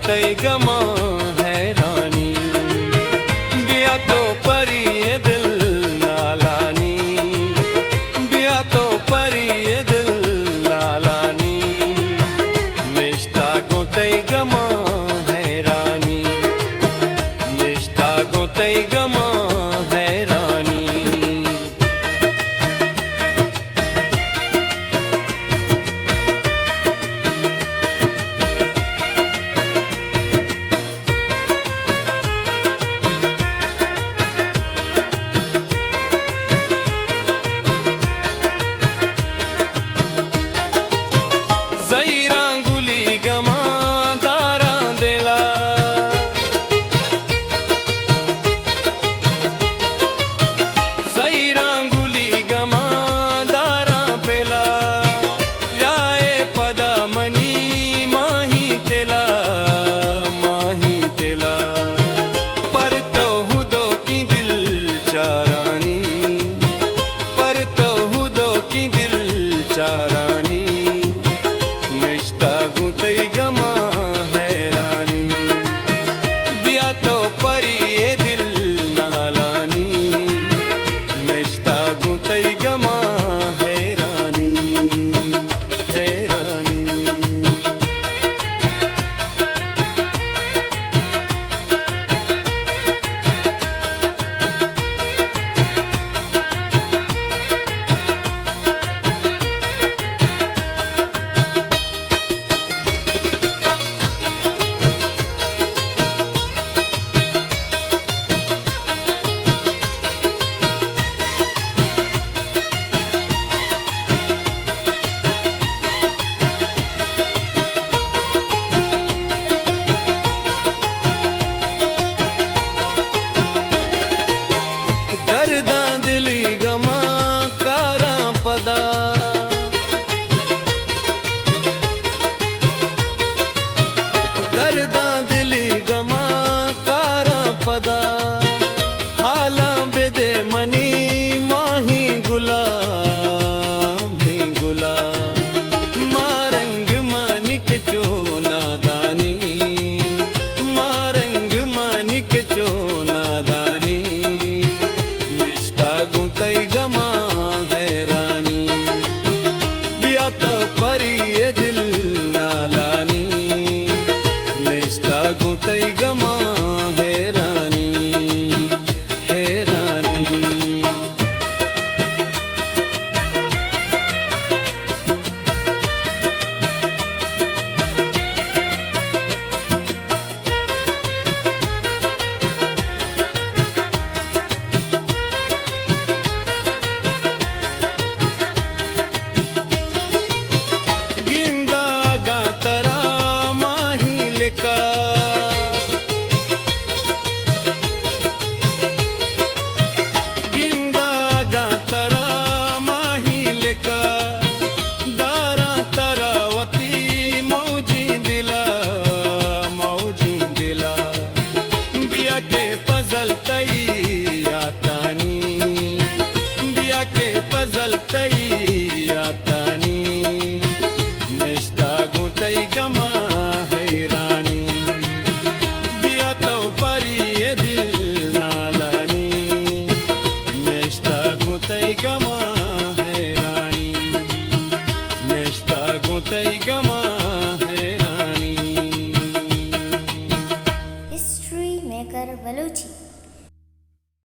गुतई गमा हैरानी बिया तो परी ये दिल नालानी बिया तो परी ये दिल नालानी निष्ठा गुतई गमा हैरानी निष्ठा गुतई गमा हैरानी चारानी निष्ठा गुतई गमा हैरानी बिया तो परी ये दिल नालानी निष्ठा गुतई गमा हैरानी हैरानी हाला बेदे मनी माही गुला भी गुला मारंग मानिक चो नादानी मारंग मानिक चो नादानी निष्ठा गुतई गमा हैरानी बिया तो परी ये दिल नालानी निष्ठा गुतई गमा निष्ठा गुतई गमा हैरानी बिया तो परी ये दिल नालानी निष्ठा गुतई गमा हैरानी निष्ठा गुतई गमा हैरानी। History maker Balochi.